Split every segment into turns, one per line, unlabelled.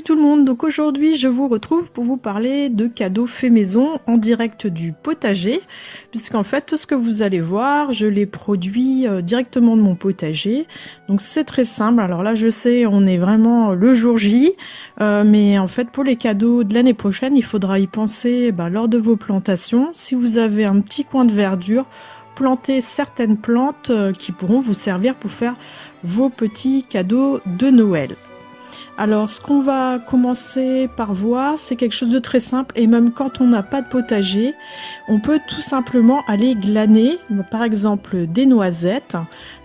tout le monde, donc aujourd'hui je vous retrouve pour vous parler de cadeaux faits maison en direct du potager, puisqu'en fait tout ce que vous allez voir, je les produis directement de mon potager, donc c'est très simple. Alors là je sais, on est vraiment le jour J, mais en fait pour les cadeaux de l'année prochaine, il faudra y penser lors de vos plantations. Si vous avez un petit coin de verdure, plantez certaines plantes qui pourront vous servir pour faire vos petits cadeaux de Noël. Alors, ce qu'on va commencer par voir, c'est quelque chose de très simple, et même quand on n'a pas de potager, on peut tout simplement aller glaner, par exemple des noisettes,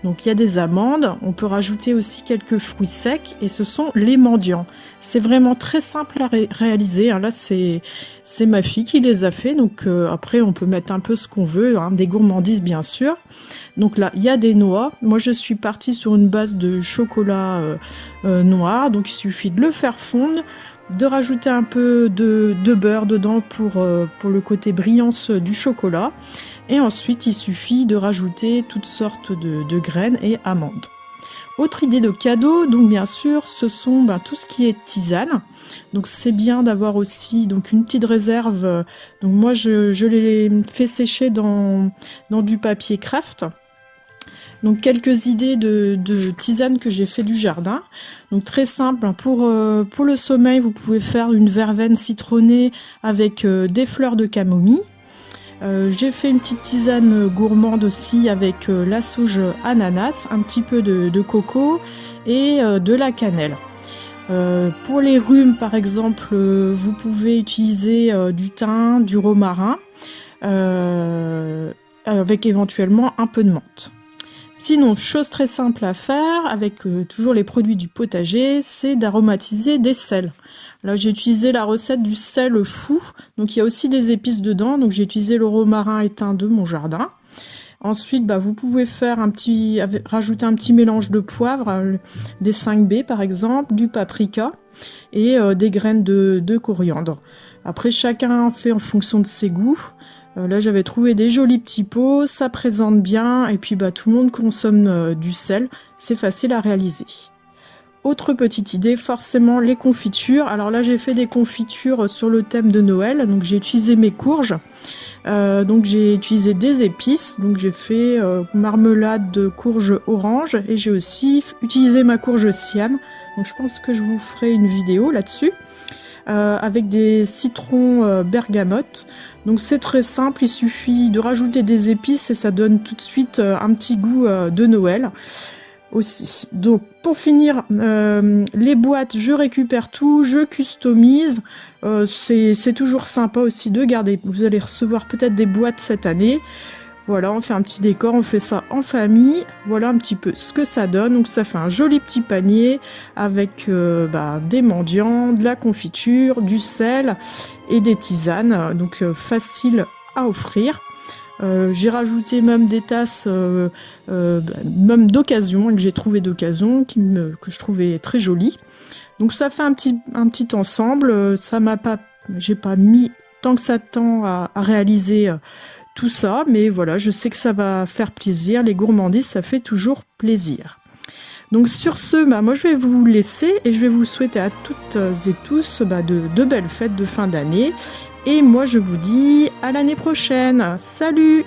donc il y a des amandes, on peut rajouter aussi quelques fruits secs, et ce sont les mendiants. C'est vraiment très simple à réaliser, hein. Là c'est ma fille qui les a fait, donc après on peut mettre un peu ce qu'on veut, hein, des gourmandises bien sûr. Donc là, il y a des noix. Moi, je suis partie sur une base de chocolat noir. Donc, il suffit de le faire fondre, de rajouter un peu de beurre dedans pour le côté brillance du chocolat. Et ensuite, il suffit de rajouter toutes sortes de graines et amandes. Autre idée de cadeau, donc bien sûr, ce sont tout ce qui est tisane. Donc c'est bien d'avoir aussi donc une petite réserve. Donc moi, je les fais sécher dans du papier craft. Donc quelques idées de tisane que j'ai fait du jardin. Donc très simple, pour le sommeil, vous pouvez faire une verveine citronnée avec des fleurs de camomille. J'ai fait une petite tisane gourmande aussi avec la sauge ananas, un petit peu de coco et de la cannelle. Pour les rhumes par exemple, vous pouvez utiliser du thym, du romarin, avec éventuellement un peu de menthe. Sinon, chose très simple à faire avec toujours les produits du potager, c'est d'aromatiser des sels. Là, j'ai utilisé la recette du sel fou, donc il y a aussi des épices dedans, donc j'ai utilisé le romarin et thym de mon jardin. Ensuite, vous pouvez faire rajouter un petit mélange de poivre, des 5B par exemple, du paprika et des graines de coriandre. Après, chacun fait en fonction de ses goûts. Là, j'avais trouvé des jolis petits pots, ça présente bien, et puis tout le monde consomme du sel, c'est facile à réaliser. Autre petite idée, forcément les confitures. Alors là, j'ai fait des confitures sur le thème de Noël, donc j'ai utilisé mes courges, donc j'ai utilisé des épices, donc j'ai fait marmelade de courge orange, et j'ai aussi utilisé ma courge Siam, donc je pense que je vous ferai une vidéo là-dessus. Avec des citrons bergamote. Donc c'est très simple, il suffit de rajouter des épices et ça donne tout de suite un petit goût de Noël aussi. Donc pour finir, les boîtes, je récupère tout, je customise. C'est toujours sympa aussi de garder. Vous allez recevoir peut-être des boîtes cette année. Voilà, on fait un petit décor, on fait ça en famille. Voilà un petit peu ce que ça donne. Donc ça fait un joli petit panier avec des mendiants, de la confiture, du sel et des tisanes. Donc facile à offrir. J'ai rajouté même des tasses même d'occasion, que j'ai trouvé d'occasion, que je trouvais très jolies. Donc ça fait un petit ensemble. J'ai pas mis tant que ça de temps à réaliser tout ça, mais voilà, je sais que ça va faire plaisir. Les gourmandises, ça fait toujours plaisir. Donc sur ce, moi je vais vous laisser et je vais vous souhaiter à toutes et tous de belles fêtes de fin d'année. Et moi je vous dis à l'année prochaine. Salut!